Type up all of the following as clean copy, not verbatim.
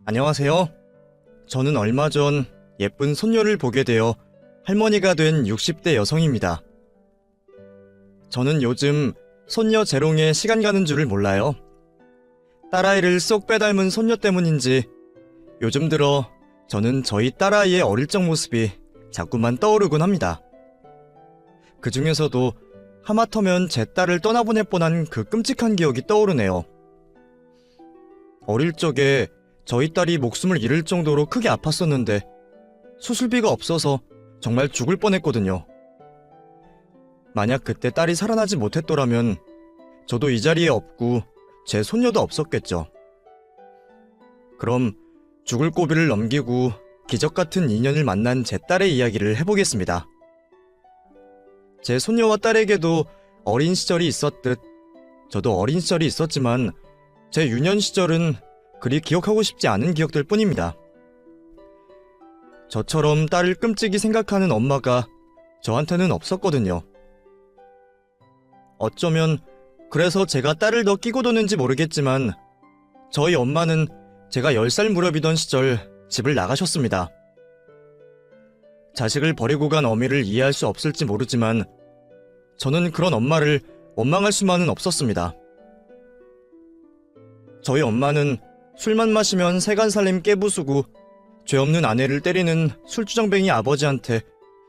안녕하세요. 저는 얼마 전 예쁜 손녀를 보게 되어 할머니가 된 60대 여성입니다. 저는 요즘 손녀 재롱에 시간 가는 줄을 몰라요. 딸아이를 쏙 빼닮은 손녀 때문인지 요즘 들어 저는 저희 딸아이의 어릴 적 모습이 자꾸만 떠오르곤 합니다. 그 중에서도 하마터면 제 딸을 떠나보낼 뻔한 그 끔찍한 기억이 떠오르네요. 어릴 적에 저희 딸이 목숨을 잃을 정도로 크게 아팠었는데 수술비가 없어서 정말 죽을 뻔했거든요. 만약 그때 딸이 살아나지 못했더라면 저도 이 자리에 없고 제 손녀도 없었겠죠. 그럼 죽을 고비를 넘기고 기적같은 인연을 만난 제 딸의 이야기를 해보겠습니다. 제 손녀와 딸에게도 어린 시절이 있었듯 저도 어린 시절이 있었지만 제 유년 시절은 그리 기억하고 싶지 않은 기억들 뿐입니다. 저처럼 딸을 끔찍이 생각하는 엄마가 저한테는 없었거든요. 어쩌면 그래서 제가 딸을 더 끼고 도는지 모르겠지만 저희 엄마는 제가 10살 무렵이던 시절 집을 나가셨습니다. 자식을 버리고 간 어미를 이해할 수 없을지 모르지만 저는 그런 엄마를 원망할 수만은 없었습니다. 저희 엄마는 술만 마시면 세간살림 깨부수고 죄 없는 아내를 때리는 술주정뱅이 아버지한테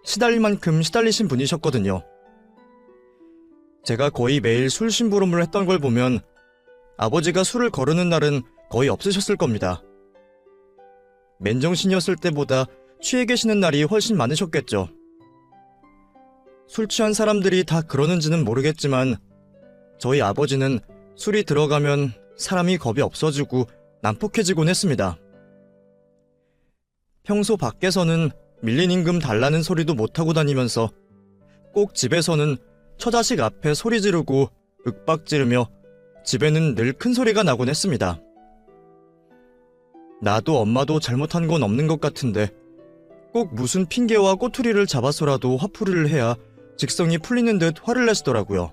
시달릴 만큼 시달리신 분이셨거든요. 제가 거의 매일 술 심부름을 했던 걸 보면 아버지가 술을 거르는 날은 거의 없으셨을 겁니다. 맨정신이었을 때보다 취해 계시는 날이 훨씬 많으셨겠죠. 술 취한 사람들이 다 그러는지는 모르겠지만 저희 아버지는 술이 들어가면 사람이 겁이 없어지고 난폭해지곤 했습니다. 평소 밖에서는 밀린 임금 달라는 소리도 못하고 다니면서 꼭 집에서는 처자식 앞에 소리 지르고 윽박 지르며 집에는 늘 큰 소리가 나곤 했습니다. 나도 엄마도 잘못한 건 없는 것 같은데 꼭 무슨 핑계와 꼬투리를 잡아서라도 화풀이를 해야 직성이 풀리는 듯 화를 내시더라고요.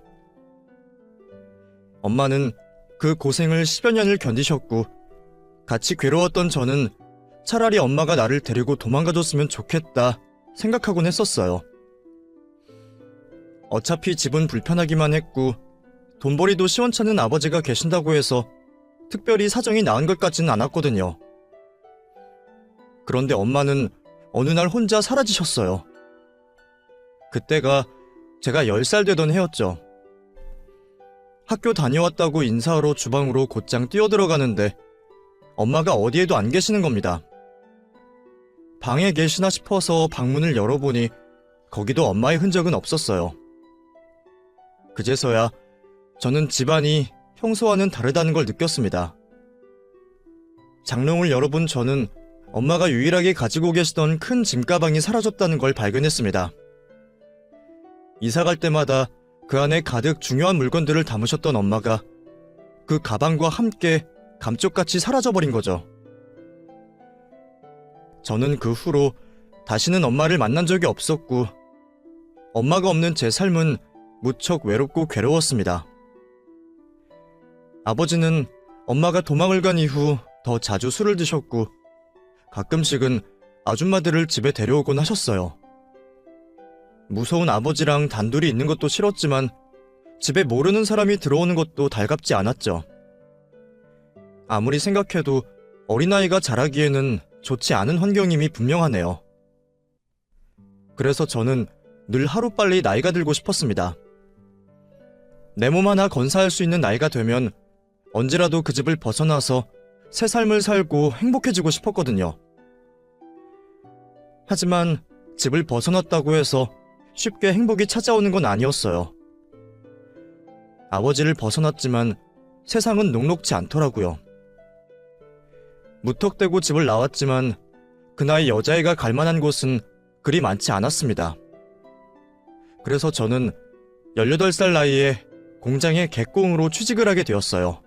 엄마는 그 고생을 10여 년을 견디셨고 같이 괴로웠던 저는 차라리 엄마가 나를 데리고 도망가줬으면 좋겠다 생각하곤 했었어요. 어차피 집은 불편하기만 했고 돈벌이도 시원찮은 아버지가 계신다고 해서 특별히 사정이 나은 것 같지는 않았거든요. 그런데 엄마는 어느 날 혼자 사라지셨어요. 그때가 제가 10살 되던 해였죠. 학교 다녀왔다고 인사하러 주방으로 곧장 뛰어들어가는데 엄마가 어디에도 안 계시는 겁니다. 방에 계시나 싶어서 방문을 열어보니 거기도 엄마의 흔적은 없었어요. 그제서야 저는 집안이 평소와는 다르다는 걸 느꼈습니다. 장롱을 열어본 저는 엄마가 유일하게 가지고 계시던 큰 짐가방이 사라졌다는 걸 발견했습니다. 이사갈 때마다 그 안에 가득 중요한 물건들을 담으셨던 엄마가 그 가방과 함께 감쪽같이 사라져버린 거죠. 저는 그 후로 다시는 엄마를 만난 적이 없었고 엄마가 없는 제 삶은 무척 외롭고 괴로웠습니다. 아버지는 엄마가 도망을 간 이후 더 자주 술을 드셨고 가끔씩은 아줌마들을 집에 데려오곤 하셨어요. 무서운 아버지랑 단둘이 있는 것도 싫었지만 집에 모르는 사람이 들어오는 것도 달갑지 않았죠. 아무리 생각해도 어린아이가 자라기에는 좋지 않은 환경임이 분명하네요. 그래서 저는 늘 하루빨리 나이가 들고 싶었습니다. 내 몸 하나 건사할 수 있는 나이가 되면 언제라도 그 집을 벗어나서 새 삶을 살고 행복해지고 싶었거든요. 하지만 집을 벗어났다고 해서 쉽게 행복이 찾아오는 건 아니었어요. 아버지를 벗어났지만 세상은 녹록지 않더라고요. 무턱대고 집을 나왔지만 그 나이 여자애가 갈 만한 곳은 그리 많지 않았습니다. 그래서 저는 18살 나이에 공장의 객공으로 취직을 하게 되었어요.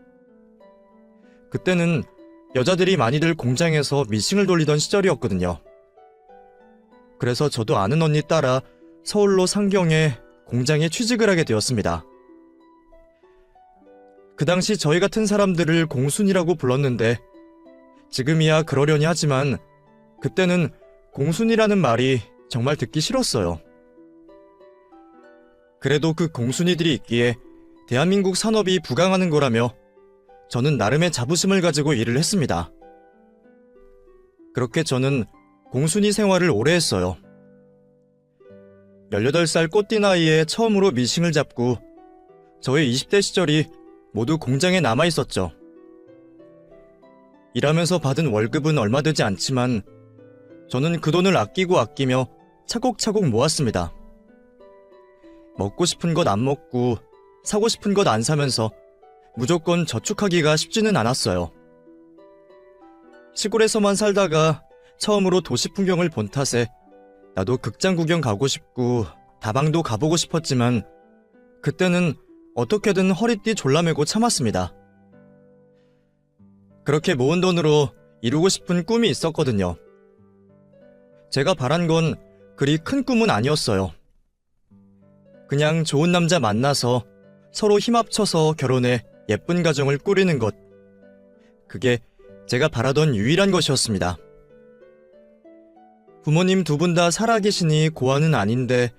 그때는 여자들이 많이들 공장에서 미싱을 돌리던 시절이었거든요. 그래서 저도 아는 언니 따라 서울로 상경해 공장에 취직을 하게 되었습니다. 그 당시 저희 같은 사람들을 공순이라고 불렀는데 지금이야 그러려니 하지만 그때는 공순이라는 말이 정말 듣기 싫었어요. 그래도 그 공순이들이 있기에 대한민국 산업이 부강하는 거라며 저는 나름의 자부심을 가지고 일을 했습니다. 그렇게 저는 공순이 생활을 오래 했어요. 18살 꽃띠 나이에 처음으로 미싱을 잡고 저의 20대 시절이 모두 공장에 남아 있었죠. 일하면서 받은 월급은 얼마 되지 않지만 저는 그 돈을 아끼며 차곡차곡 모았습니다. 먹고 싶은 것 안 먹고 사고 싶은 것 안 사면서 무조건 저축하기가 쉽지는 않았어요. 시골에서만 살다가 처음으로 도시 풍경을 본 탓에 나도 극장 구경 가고 싶고 다방도 가보고 싶었지만 그때는 어떻게든 허리띠 졸라매고 참았습니다. 그렇게 모은 돈으로 이루고 싶은 꿈이 있었거든요. 제가 바란 건 그리 큰 꿈은 아니었어요. 그냥 좋은 남자 만나서 서로 힘 합쳐서 결혼해 예쁜 가정을 꾸리는 것. 그게 제가 바라던 유일한 것이었습니다. 부모님 두 분 다 살아계시니 고아는 아닌데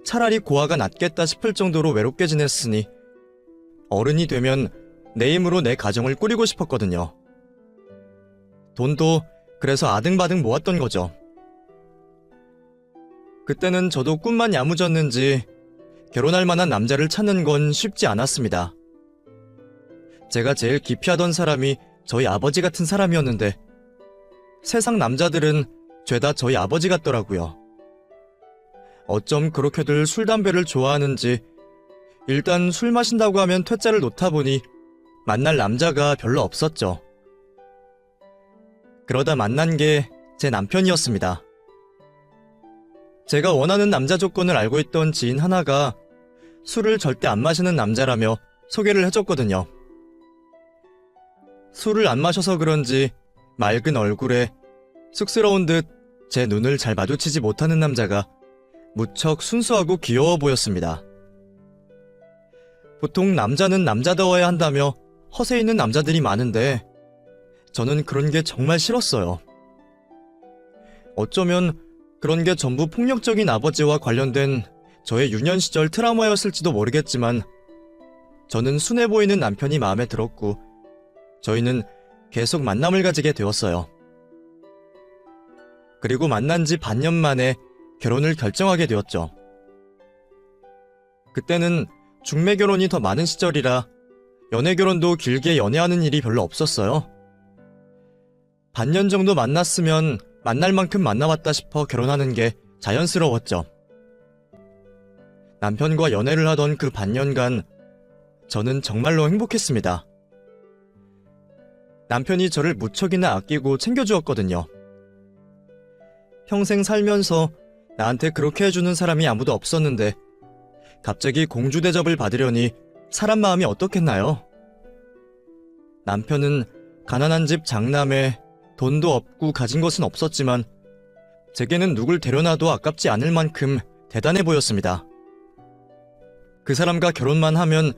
차라리 고아가 낫겠다 싶을 정도로 외롭게 지냈으니 어른이 되면 내 힘으로 내 가정을 꾸리고 싶었거든요. 돈도 그래서 아등바등 모았던 거죠. 그때는 저도 꿈만 야무졌는지 결혼할 만한 남자를 찾는 건 쉽지 않았습니다. 제가 제일 기피하던 사람이 저희 아버지 같은 사람이었는데 세상 남자들은 죄다 저희 아버지 같더라고요. 어쩜 그렇게들 술 담배를 좋아하는지 일단 술 마신다고 하면 퇴짜를 놓다 보니 만날 남자가 별로 없었죠. 그러다 만난 게 제 남편이었습니다. 제가 원하는 남자 조건을 알고 있던 지인 하나가 술을 절대 안 마시는 남자라며 소개를 해줬거든요. 술을 안 마셔서 그런지 맑은 얼굴에 쑥스러운 듯 제 눈을 잘 마주치지 못하는 남자가 무척 순수하고 귀여워 보였습니다. 보통 남자는 남자다워야 한다며 허세 있는 남자들이 많은데 저는 그런 게 정말 싫었어요. 어쩌면 그런 게 전부 폭력적인 아버지와 관련된 저의 유년 시절 트라우마였을지도 모르겠지만 저는 순해 보이는 남편이 마음에 들었고 저희는 계속 만남을 가지게 되었어요. 그리고 만난 지 반년 만에 결혼을 결정하게 되었죠. 그때는 중매 결혼이 더 많은 시절이라 연애 결혼도 길게 연애하는 일이 별로 없었어요. 반년 정도 만났으면 만날 만큼 만나봤다 싶어 결혼하는 게 자연스러웠죠. 남편과 연애를 하던 그 반년간 저는 정말로 행복했습니다. 남편이 저를 무척이나 아끼고 챙겨주었거든요. 평생 살면서 나한테 그렇게 해주는 사람이 아무도 없었는데 갑자기 공주 대접을 받으려니 사람 마음이 어떻겠나요? 남편은 가난한 집 장남에 돈도 없고 가진 것은 없었지만 제게는 누굴 데려놔도 아깝지 않을 만큼 대단해 보였습니다. 그 사람과 결혼만 하면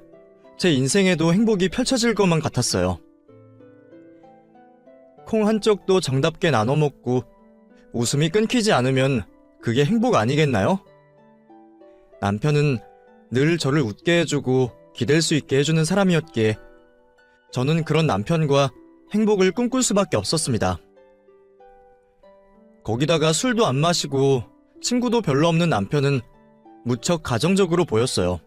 제 인생에도 행복이 펼쳐질 것만 같았어요. 콩 한쪽도 정답게 나눠 먹고 웃음이 끊기지 않으면 그게 행복 아니겠나요? 남편은 늘 저를 웃게 해주고 기댈 수 있게 해주는 사람이었기에 저는 그런 남편과 행복을 꿈꿀 수밖에 없었습니다. 거기다가 술도 안 마시고 친구도 별로 없는 남편은 무척 가정적으로 보였어요.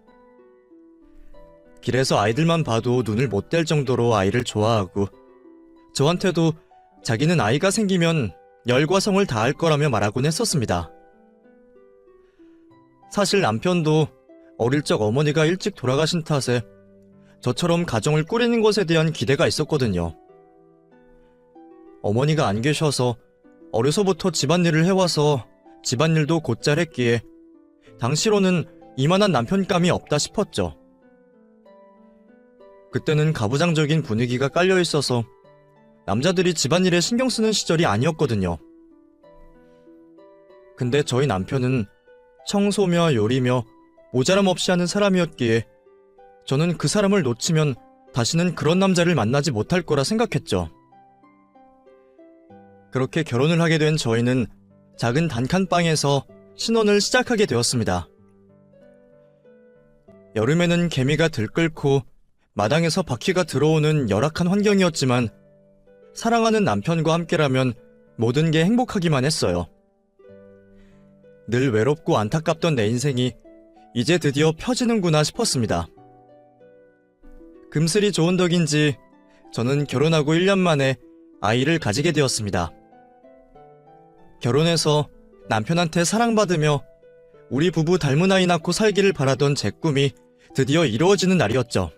길에서 아이들만 봐도 눈을 못 뗄 정도로 아이를 좋아하고 저한테도 자기는 아이가 생기면 열과 성을 다할 거라며 말하곤 했었습니다. 사실 남편도 어릴 적 어머니가 일찍 돌아가신 탓에 저처럼 가정을 꾸리는 것에 대한 기대가 있었거든요. 어머니가 안 계셔서 어려서부터 집안일을 해와서 집안일도 곧잘 했기에 당시로는 이만한 남편감이 없다 싶었죠. 그때는 가부장적인 분위기가 깔려 있어서 남자들이 집안일에 신경 쓰는 시절이 아니었거든요. 근데 저희 남편은 청소며 요리며 모자람 없이 하는 사람이었기에 저는 그 사람을 놓치면 다시는 그런 남자를 만나지 못할 거라 생각했죠. 그렇게 결혼을 하게 된 저희는 작은 단칸방에서 신혼을 시작하게 되었습니다. 여름에는 개미가 들끓고 마당에서 바퀴가 들어오는 열악한 환경이었지만 사랑하는 남편과 함께라면 모든 게 행복하기만 했어요. 늘 외롭고 안타깝던 내 인생이 이제 드디어 펴지는구나 싶었습니다. 금슬이 좋은 덕인지 저는 결혼하고 1년 만에 아이를 가지게 되었습니다. 결혼해서 남편한테 사랑받으며 우리 부부 닮은 아이 낳고 살기를 바라던 제 꿈이 드디어 이루어지는 날이었죠.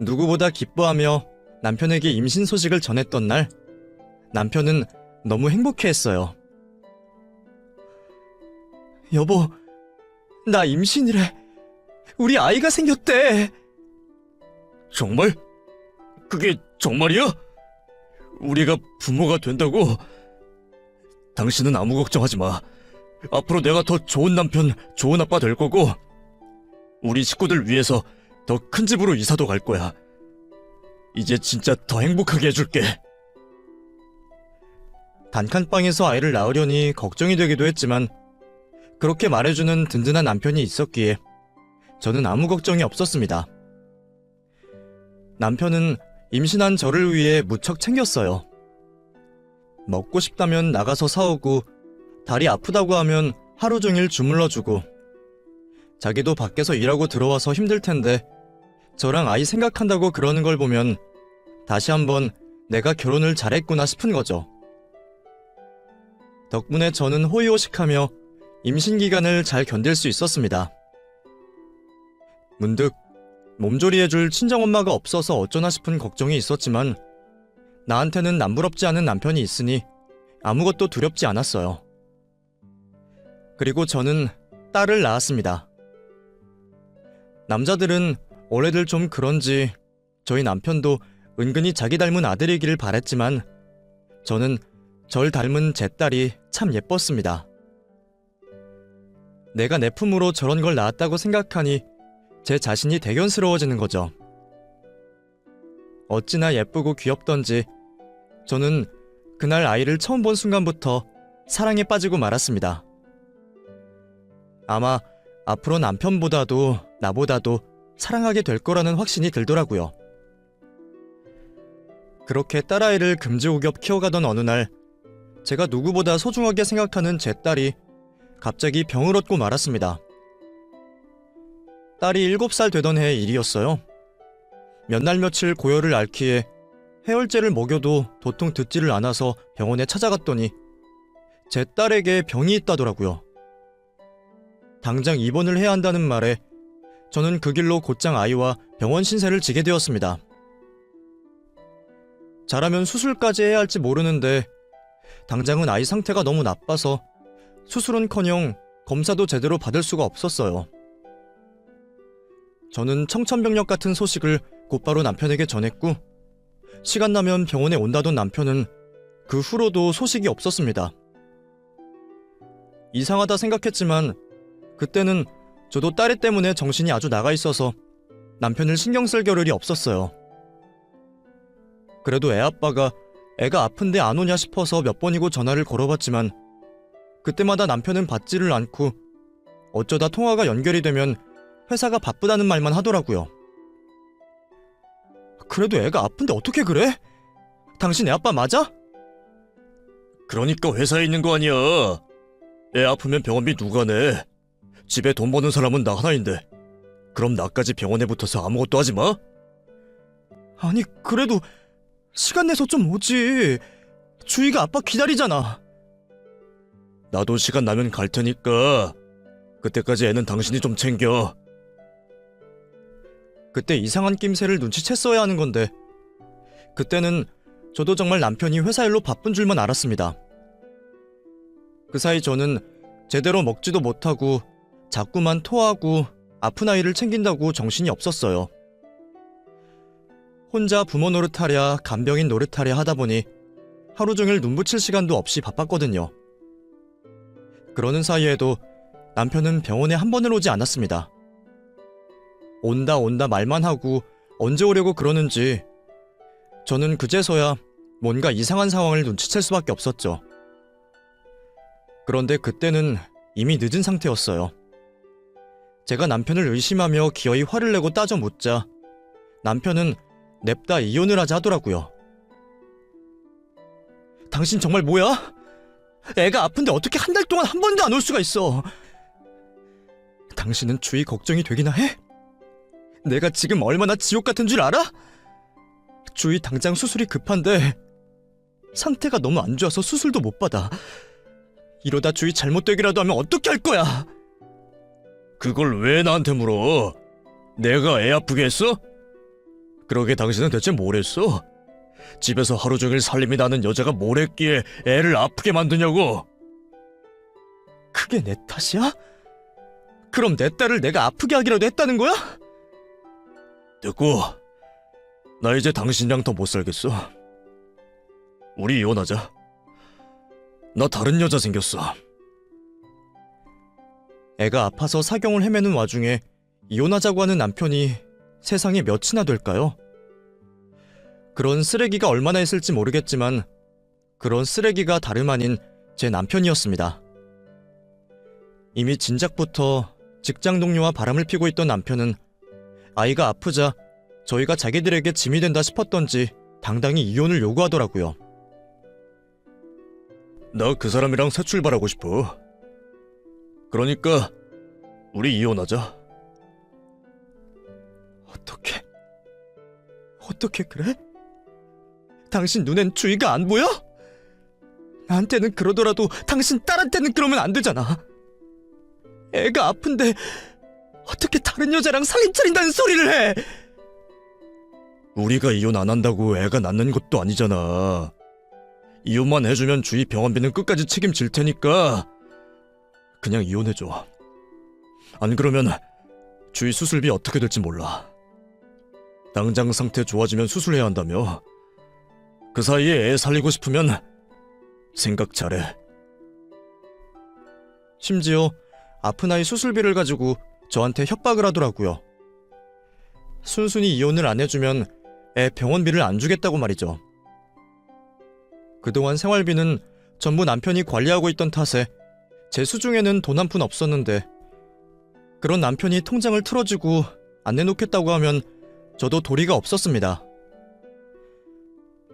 누구보다 기뻐하며 남편에게 임신 소식을 전했던 날, 남편은 너무 행복해했어요. 여보, 나 임신이래. 우리 아이가 생겼대. 정말? 그게 정말이야? 우리가 부모가 된다고? 당신은 아무 걱정하지 마. 앞으로 내가 더 좋은 남편, 좋은 아빠 될 거고 우리 식구들 위해서 더 큰 집으로 이사도 갈 거야. 이제 진짜 더 행복하게 해줄게. 단칸방에서 아이를 낳으려니 걱정이 되기도 했지만 그렇게 말해주는 든든한 남편이 있었기에 저는 아무 걱정이 없었습니다. 남편은 임신한 저를 위해 무척 챙겼어요. 먹고 싶다면 나가서 사오고 다리 아프다고 하면 하루 종일 주물러주고 자기도 밖에서 일하고 들어와서 힘들 텐데 저랑 아이 생각한다고 그러는 걸 보면 다시 한번 내가 결혼을 잘했구나 싶은 거죠. 덕분에 저는 호의호식하며 임신 기간을 잘 견딜 수 있었습니다. 문득 몸조리해줄 친정엄마가 없어서 어쩌나 싶은 걱정이 있었지만 나한테는 남부럽지 않은 남편이 있으니 아무것도 두렵지 않았어요. 그리고 저는 딸을 낳았습니다. 남자들은 원래들 좀 그런지 저희 남편도 은근히 자기 닮은 아들이기를 바랬지만 저는 절 닮은 제 딸이 참 예뻤습니다. 내가 내 품으로 저런 걸 낳았다고 생각하니 제 자신이 대견스러워지는 거죠. 어찌나 예쁘고 귀엽던지 저는 그날 아이를 처음 본 순간부터 사랑에 빠지고 말았습니다. 아마 앞으로 남편보다도 나보다도 사랑하게 될 거라는 확신이 들더라고요. 그렇게 딸아이를 금지옥엽 키워가던 어느 날 제가 누구보다 소중하게 생각하는 제 딸이 갑자기 병을 얻고 말았습니다. 딸이 7살 되던 해의 일이었어요. 몇 날 며칠 고열을 앓기에 해열제를 먹여도 도통 듣지를 않아서 병원에 찾아갔더니 제 딸에게 병이 있다더라고요. 당장 입원을 해야 한다는 말에 저는 그 길로 곧장 아이와 병원 신세를 지게 되었습니다. 잘하면 수술까지 해야 할지 모르는데 당장은 아이 상태가 너무 나빠서 수술은커녕 검사도 제대로 받을 수가 없었어요. 저는 청천벽력 같은 소식을 곧바로 남편에게 전했고 시간 나면 병원에 온다던 남편은 그 후로도 소식이 없었습니다. 이상하다 생각했지만 그때는 저도 딸애 때문에 정신이 아주 나가 있어서 남편을 신경 쓸 겨를이 없었어요. 그래도 애아빠가 애가 아픈데 안 오냐 싶어서 몇 번이고 전화를 걸어봤지만 그때마다 남편은 받지를 않고 어쩌다 통화가 연결이 되면 회사가 바쁘다는 말만 하더라고요. 그래도 애가 아픈데 어떻게 그래? 당신 애아빠 맞아? 그러니까 회사에 있는 거 아니야. 애 아프면 병원비 누가 내? 집에 돈 버는 사람은 나 하나인데 그럼 나까지 병원에 붙어서 아무것도 하지 마? 아니 그래도 시간 내서 좀 오지. 주희가 아빠 기다리잖아. 나도 시간 나면 갈 테니까 그때까지 애는 당신이 좀 챙겨. 그때 이상한 낌새를 눈치챘어야 하는 건데 그때는 저도 정말 남편이 회사 일로 바쁜 줄만 알았습니다. 그 사이 저는 제대로 먹지도 못하고 자꾸만 토하고 아픈 아이를 챙긴다고 정신이 없었어요. 혼자 부모 노릇하랴 간병인 노릇하랴 하다 보니 하루 종일 눈 붙일 시간도 없이 바빴거든요. 그러는 사이에도 남편은 병원에 한 번을 오지 않았습니다. 온다 말만 하고 언제 오려고 그러는지 저는 그제서야 뭔가 이상한 상황을 눈치챌 수밖에 없었죠. 그런데 그때는 이미 늦은 상태였어요. 제가 남편을 의심하며 기어이 화를 내고 따져 묻자 남편은 냅다 이혼을 하자 하더라고요. 당신 정말 뭐야? 애가 아픈데 어떻게 한 달 동안 한 번도 안 올 수가 있어? 당신은 주위 걱정이 되기나 해? 내가 지금 얼마나 지옥 같은 줄 알아? 주위 당장 수술이 급한데 상태가 너무 안 좋아서 수술도 못 받아. 이러다 주위 잘못되기라도 하면 어떻게 할 거야? 그걸 왜 나한테 물어? 내가 애 아프게 했어? 그러게 당신은 대체 뭘 했어? 집에서 하루 종일 살림이 나는 여자가 뭘 했기에 애를 아프게 만드냐고? 그게 내 탓이야? 그럼 내 딸을 내가 아프게 하기라도 했다는 거야? 됐고, 나 이제 당신이랑 더 못 살겠어. 우리 이혼하자. 나 다른 여자 생겼어. 애가 아파서 사경을 헤매는 와중에 이혼하자고 하는 남편이 세상에 몇이나 될까요? 그런 쓰레기가 얼마나 있을지 모르겠지만 그런 쓰레기가 다름 아닌 제 남편이었습니다. 이미 진작부터 직장 동료와 바람을 피고 있던 남편은 아이가 아프자 저희가 자기들에게 짐이 된다 싶었던지 당당히 이혼을 요구하더라고요. 나 그 사람이랑 새 출발하고 싶어. 그러니까 우리 이혼하자. 어떻게 그래? 당신 눈엔 주의가 안 보여? 나한테는 그러더라도 당신 딸한테는 그러면 안 되잖아. 애가 아픈데 어떻게 다른 여자랑 살림 차린다는 소리를 해? 우리가 이혼 안 한다고 애가 낫는 것도 아니잖아. 이혼만 해주면 주위 병원비는 끝까지 책임질 테니까 그냥 이혼해줘. 안 그러면 주위 수술비 어떻게 될지 몰라. 당장 상태 좋아지면 수술해야 한다며. 그 사이에 애 살리고 싶으면 생각 잘해. 심지어 아픈 아이 수술비를 가지고 저한테 협박을 하더라고요. 순순히 이혼을 안 해주면 애 병원비를 안 주겠다고 말이죠. 그동안 생활비는 전부 남편이 관리하고 있던 탓에 제 수중에는 돈 한 푼 없었는데 그런 남편이 통장을 틀어주고 안 내놓겠다고 하면 저도 도리가 없었습니다.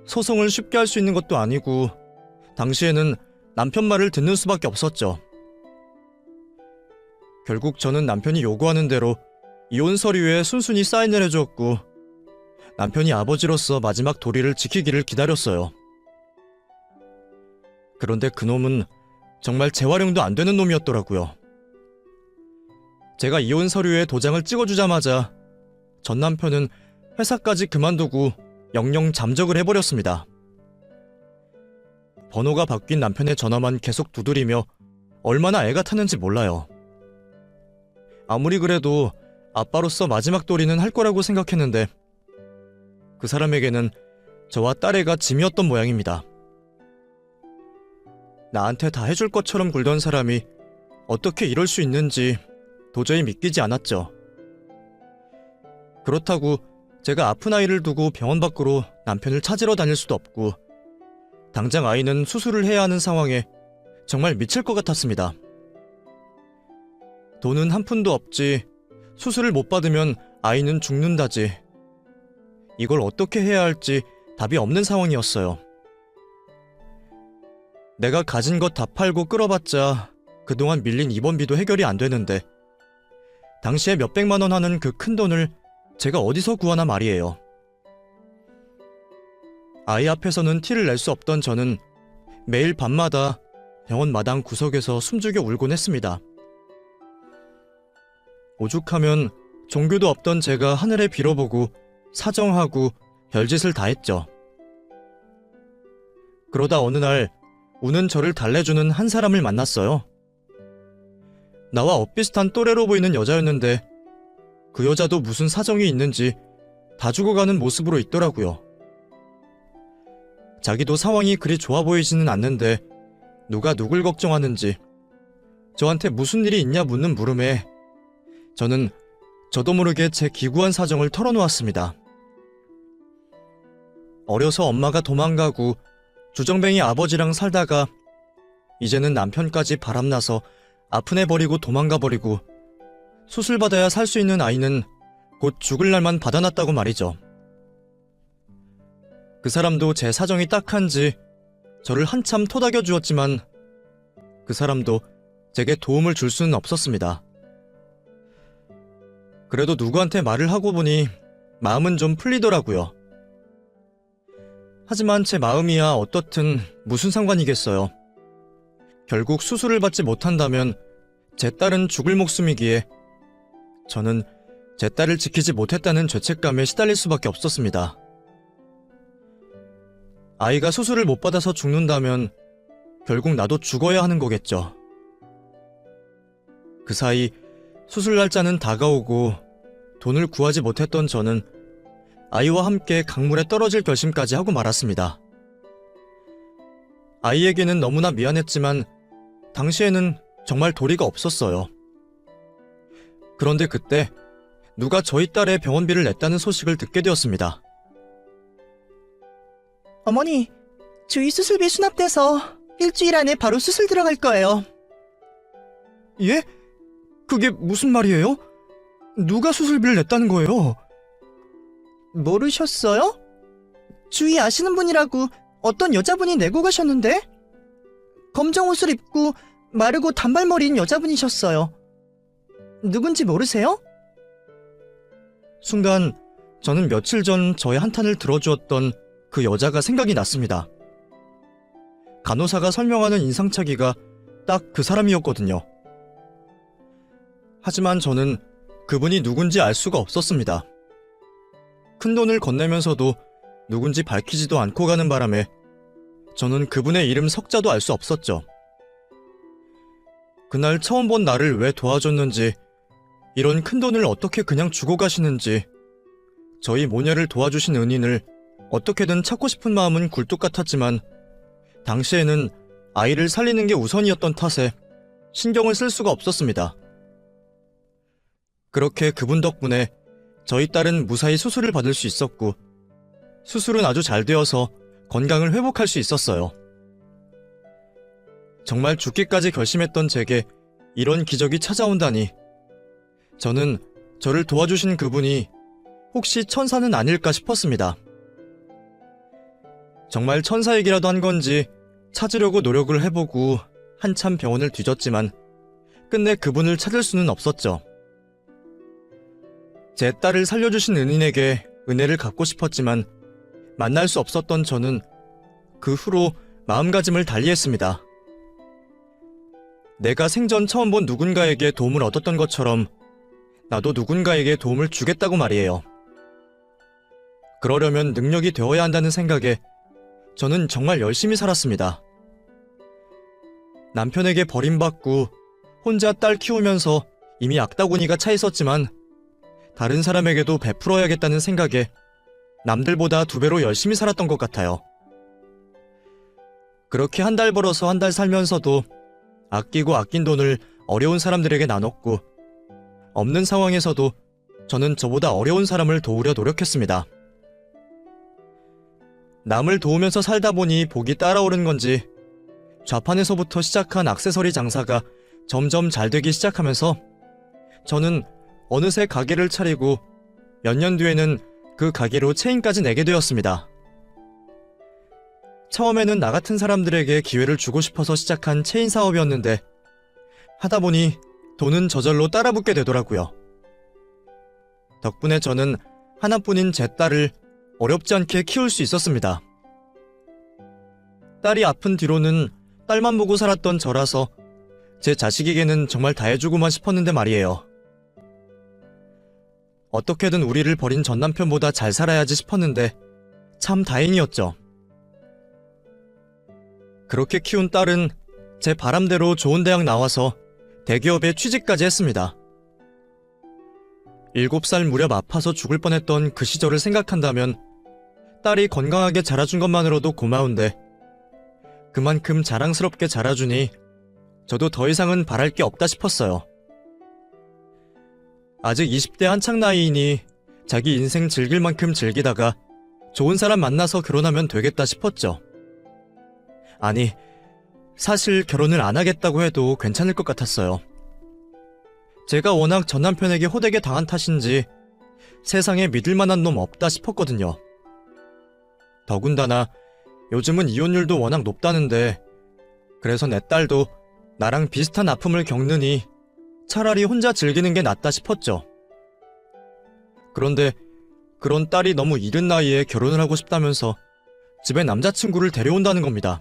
소송을 쉽게 할 수 있는 것도 아니고 당시에는 남편 말을 듣는 수밖에 없었죠. 결국 저는 남편이 요구하는 대로 이혼 서류에 순순히 사인을 해주었고 남편이 아버지로서 마지막 도리를 지키기를 기다렸어요. 그런데 그놈은 정말 재활용도 안 되는 놈이었더라고요. 제가 이혼 서류에 도장을 찍어주자마자 전 남편은 회사까지 그만두고 영영 잠적을 해버렸습니다. 번호가 바뀐 남편의 전화만 계속 두드리며 얼마나 애가 타는지 몰라요. 아무리 그래도 아빠로서 마지막 도리는 할 거라고 생각했는데 그 사람에게는 저와 딸애가 짐이었던 모양입니다. 나한테 다 해줄 것처럼 굴던 사람이 어떻게 이럴 수 있는지 도저히 믿기지 않았죠. 그렇다고 제가 아픈 아이를 두고 병원 밖으로 남편을 찾으러 다닐 수도 없고 당장 아이는 수술을 해야 하는 상황에 정말 미칠 것 같았습니다. 돈은 한 푼도 없지, 수술을 못 받으면 아이는 죽는다지. 이걸 어떻게 해야 할지 답이 없는 상황이었어요. 내가 가진 것 다 팔고 끌어봤자 그동안 밀린 입원비도 해결이 안 되는데 당시에 몇백만 원 하는 그 큰 돈을 제가 어디서 구하나 말이에요. 아이 앞에서는 티를 낼 수 없던 저는 매일 밤마다 병원 마당 구석에서 숨죽여 울곤 했습니다. 오죽하면 종교도 없던 제가 하늘에 빌어보고 사정하고 별짓을 다 했죠. 그러다 어느 날 우는 저를 달래주는 한 사람을 만났어요. 나와 엇비슷한 또래로 보이는 여자였는데 그 여자도 무슨 사정이 있는지 다 죽어가는 모습으로 있더라고요. 자기도 상황이 그리 좋아 보이지는 않는데 누가 누굴 걱정하는지 저한테 무슨 일이 있냐 묻는 물음에 저는 저도 모르게 제 기구한 사정을 털어놓았습니다. 어려서 엄마가 도망가고 주정뱅이 아버지랑 살다가 이제는 남편까지 바람나서 아픈 애 버리고 도망가 버리고 수술받아야 살 수 있는 아이는 곧 죽을 날만 받아놨다고 말이죠. 그 사람도 제 사정이 딱한지 저를 한참 토닥여 주었지만 그 사람도 제게 도움을 줄 수는 없었습니다. 그래도 누구한테 말을 하고 보니 마음은 좀 풀리더라고요. 하지만 제 마음이야 어떻든 무슨 상관이겠어요. 결국 수술을 받지 못한다면 제 딸은 죽을 목숨이기에 저는 제 딸을 지키지 못했다는 죄책감에 시달릴 수밖에 없었습니다. 아이가 수술을 못 받아서 죽는다면 결국 나도 죽어야 하는 거겠죠. 그 사이 수술 날짜는 다가오고 돈을 구하지 못했던 저는 아이와 함께 강물에 떨어질 결심까지 하고 말았습니다. 아이에게는 너무나 미안했지만 당시에는 정말 도리가 없었어요. 그런데 그때 누가 저희 딸의 병원비를 냈다는 소식을 듣게 되었습니다. 어머니, 주희 수술비 수납돼서 일주일 안에 바로 수술 들어갈 거예요. 예? 그게 무슨 말이에요? 누가 수술비를 냈다는 거예요? 모르셨어요? 주희 아시는 분이라고 어떤 여자분이 내고 가셨는데? 검정 옷을 입고 마르고 단발머리인 여자분이셨어요. 누군지 모르세요? 순간 저는 며칠 전 저의 한탄을 들어주었던 그 여자가 생각이 났습니다. 간호사가 설명하는 인상착의가 딱 그 사람이었거든요. 하지만 저는 그분이 누군지 알 수가 없었습니다. 큰돈을 건네면서도 누군지 밝히지도 않고 가는 바람에 저는 그분의 이름 석자도 알 수 없었죠. 그날 처음 본 나를 왜 도와줬는지, 이런 큰돈을 어떻게 그냥 주고 가시는지, 저희 모녀를 도와주신 은인을 어떻게든 찾고 싶은 마음은 굴뚝 같았지만 당시에는 아이를 살리는 게 우선이었던 탓에 신경을 쓸 수가 없었습니다. 그렇게 그분 덕분에 저희 딸은 무사히 수술을 받을 수 있었고 수술은 아주 잘 되어서 건강을 회복할 수 있었어요. 정말 죽기까지 결심했던 제게 이런 기적이 찾아온다니 저는 저를 도와주신 그분이 혹시 천사는 아닐까 싶었습니다. 정말 천사 얘기라도 한 건지 찾으려고 노력을 해보고 한참 병원을 뒤졌지만 끝내 그분을 찾을 수는 없었죠. 제 딸을 살려주신 은인에게 은혜를 갚고 싶었지만 만날 수 없었던 저는 그 후로 마음가짐을 달리했습니다. 내가 생전 처음 본 누군가에게 도움을 얻었던 것처럼 나도 누군가에게 도움을 주겠다고 말이에요. 그러려면 능력이 되어야 한다는 생각에 저는 정말 열심히 살았습니다. 남편에게 버림받고 혼자 딸 키우면서 이미 악다구니가 차 있었지만 다른 사람에게도 베풀어야겠다는 생각에 남들보다 2배로 열심히 살았던 것 같아요. 그렇게 한 달 벌어서 한 달 살면서도 아끼고 아낀 돈을 어려운 사람들에게 나눴고 없는 상황에서도 저는 저보다 어려운 사람을 도우려 노력했습니다. 남을 도우면서 살다 보니 복이 따라오른 건지 좌판에서부터 시작한 액세서리 장사가 점점 잘 되기 시작하면서 저는 어느새 가게를 차리고 몇 년 뒤에는 그 가게로 체인까지 내게 되었습니다. 처음에는 나 같은 사람들에게 기회를 주고 싶어서 시작한 체인 사업이었는데 하다 보니 돈은 저절로 따라붙게 되더라고요. 덕분에 저는 하나뿐인 제 딸을 어렵지 않게 키울 수 있었습니다. 딸이 아픈 뒤로는 딸만 보고 살았던 저라서 제 자식에게는 정말 다 해주고만 싶었는데 말이에요. 어떻게든 우리를 버린 전 남편보다 잘 살아야지 싶었는데 참 다행이었죠. 그렇게 키운 딸은 제 바람대로 좋은 대학 나와서 대기업에 취직까지 했습니다. 7살 무렵 아파서 죽을 뻔했던 그 시절을 생각한다면 딸이 건강하게 자라준 것만으로도 고마운데 그만큼 자랑스럽게 자라주니 저도 더 이상은 바랄 게 없다 싶었어요. 아직 20대 한창 나이이니 자기 인생 즐길 만큼 즐기다가 좋은 사람 만나서 결혼하면 되겠다 싶었죠. 아니, 사실 결혼을 안 하겠다고 해도 괜찮을 것 같았어요. 제가 워낙 전 남편에게 호되게 당한 탓인지 세상에 믿을 만한 놈 없다 싶었거든요. 더군다나 요즘은 이혼율도 워낙 높다는데 그래서 내 딸도 나랑 비슷한 아픔을 겪느니 차라리 혼자 즐기는 게 낫다 싶었죠. 그런데 그런 딸이 너무 이른 나이에 결혼을 하고 싶다면서 집에 남자친구를 데려온다는 겁니다.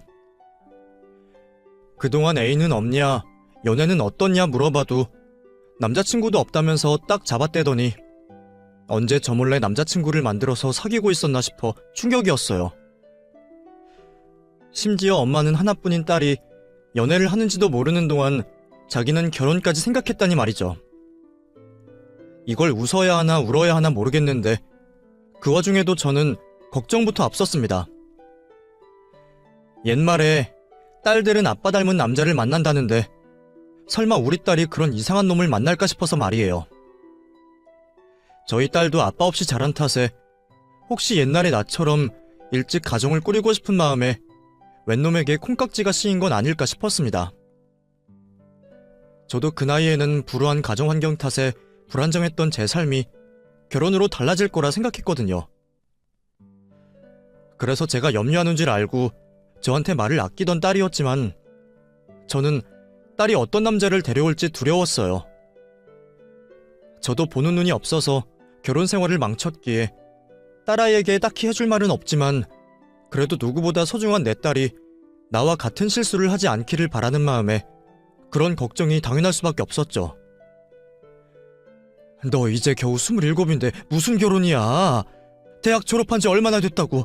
그동안 애인은 없냐, 연애는 어떻냐 물어봐도 남자친구도 없다면서 딱 잡아떼더니 언제 저 몰래 남자친구를 만들어서 사귀고 있었나 싶어 충격이었어요. 심지어 엄마는 하나뿐인 딸이 연애를 하는지도 모르는 동안 자기는 결혼까지 생각했다니 말이죠. 이걸 웃어야 하나 울어야 하나 모르겠는데 그 와중에도 저는 걱정부터 앞섰습니다. 옛말에 딸들은 아빠 닮은 남자를 만난다는데 설마 우리 딸이 그런 이상한 놈을 만날까 싶어서 말이에요. 저희 딸도 아빠 없이 자란 탓에 혹시 옛날의 나처럼 일찍 가정을 꾸리고 싶은 마음에 웬놈에게 콩깍지가 씌인 건 아닐까 싶었습니다. 저도 그 나이에는 불우한 가정 환경 탓에 불안정했던 제 삶이 결혼으로 달라질 거라 생각했거든요. 그래서 제가 염려하는 줄 알고 저한테 말을 아끼던 딸이었지만 저는 딸이 어떤 남자를 데려올지 두려웠어요. 저도 보는 눈이 없어서 결혼 생활을 망쳤기에 딸아이에게 딱히 해줄 말은 없지만 그래도 누구보다 소중한 내 딸이 나와 같은 실수를 하지 않기를 바라는 마음에 그런 걱정이 당연할 수밖에 없었죠. 너 이제 겨우 27인데 무슨 결혼이야? 대학 졸업한 지 얼마나 됐다고?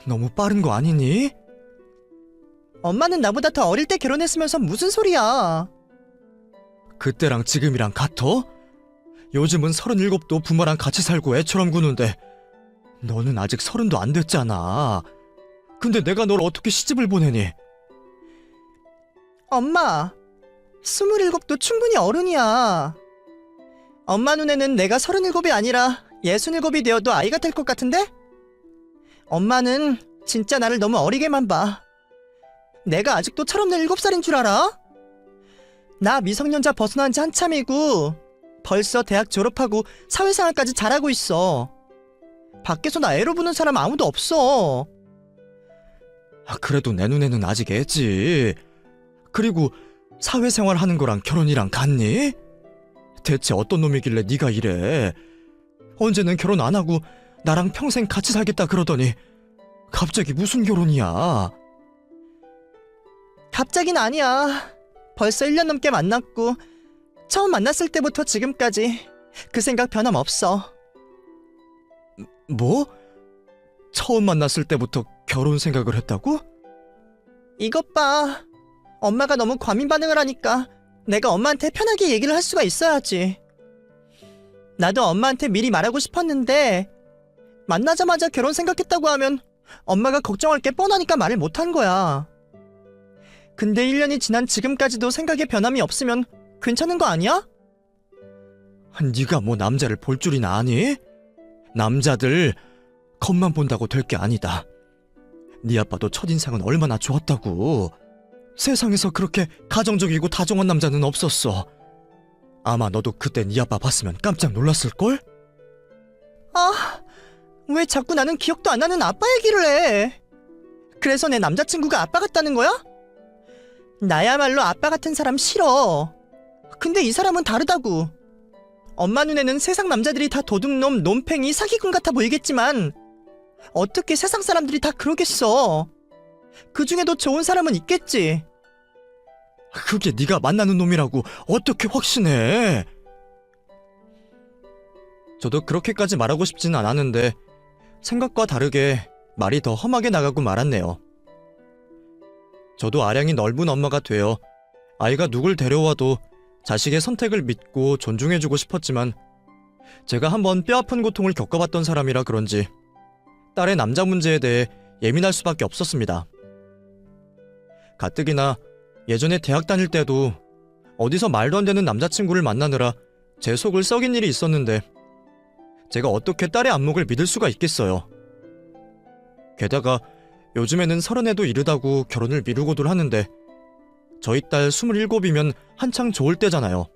너무 빠른 거 아니니? 엄마는 나보다 더 어릴 때 결혼했으면서 무슨 소리야. 그때랑 지금이랑 같아? 요즘은 37도 부모랑 같이 살고 애처럼 구는데 너는 아직 30도 안 됐잖아. 근데 내가 널 어떻게 시집을 보내니? 엄마, 27도 충분히 어른이야. 엄마 눈에는 내가 37이 아니라 67이 되어도 아이가 될 것 같은데? 엄마는 진짜 나를 너무 어리게만 봐. 내가 아직도 철없는 7살인 줄 알아? 나 미성년자 벗어난 지 한참이고 벌써 대학 졸업하고 사회생활까지 잘하고 있어. 밖에서 나 애로 보는 사람 아무도 없어. 그래도 내 눈에는 아직 애지. 그리고 사회생활 하는 거랑 결혼이랑 같니? 대체 어떤 놈이길래 네가 이래? 언제는 결혼 안 하고 나랑 평생 같이 살겠다 그러더니 갑자기 무슨 결혼이야? 갑자긴 아니야. 벌써 1년 넘게 만났고 처음 만났을 때부터 지금까지 그 생각 변함없어. 뭐? 처음 만났을 때부터 결혼 생각을 했다고? 이것 봐. 엄마가 너무 과민 반응을 하니까 내가 엄마한테 편하게 얘기를 할 수가 있어야지. 나도 엄마한테 미리 말하고 싶었는데 만나자마자 결혼 생각했다고 하면 엄마가 걱정할 게 뻔하니까 말을 못한 거야. 근데 1년이 지난 지금까지도 생각에 변함이 없으면 괜찮은 거 아니야? 네가 뭐 남자를 볼 줄이나 아니? 남자들 겉만 본다고 될 게 아니다. 네 아빠도 첫인상은 얼마나 좋았다고. 세상에서 그렇게 가정적이고 다정한 남자는 없었어. 아마 너도 그때 네 아빠 봤으면 깜짝 놀랐을걸? 아, 왜 자꾸 나는 기억도 안 나는 아빠 얘기를 해? 그래서 내 남자친구가 아빠 같다는 거야? 나야말로 아빠 같은 사람 싫어. 근데 이 사람은 다르다고. 엄마 눈에는 세상 남자들이 다 도둑놈, 놈팽이, 사기꾼 같아 보이겠지만 어떻게 세상 사람들이 다 그러겠어. 그 중에도 좋은 사람은 있겠지. 그게 네가 만나는 놈이라고 어떻게 확신해? 저도 그렇게까지 말하고 싶지는 않았는데 생각과 다르게 말이 더 험하게 나가고 말았네요. 저도 아량이 넓은 엄마가 되어 아이가 누굴 데려와도 자식의 선택을 믿고 존중해주고 싶었지만 제가 한번 뼈아픈 고통을 겪어봤던 사람이라 그런지 딸의 남자 문제에 대해 예민할 수밖에 없었습니다. 가뜩이나 예전에 대학 다닐 때도 어디서 말도 안 되는 남자친구를 만나느라 제 속을 썩인 일이 있었는데 제가 어떻게 딸의 안목을 믿을 수가 있겠어요. 게다가 요즘에는 30에도 이르다고 결혼을 미루고들 하는데 저희 딸 27이면 한창 좋을 때잖아요.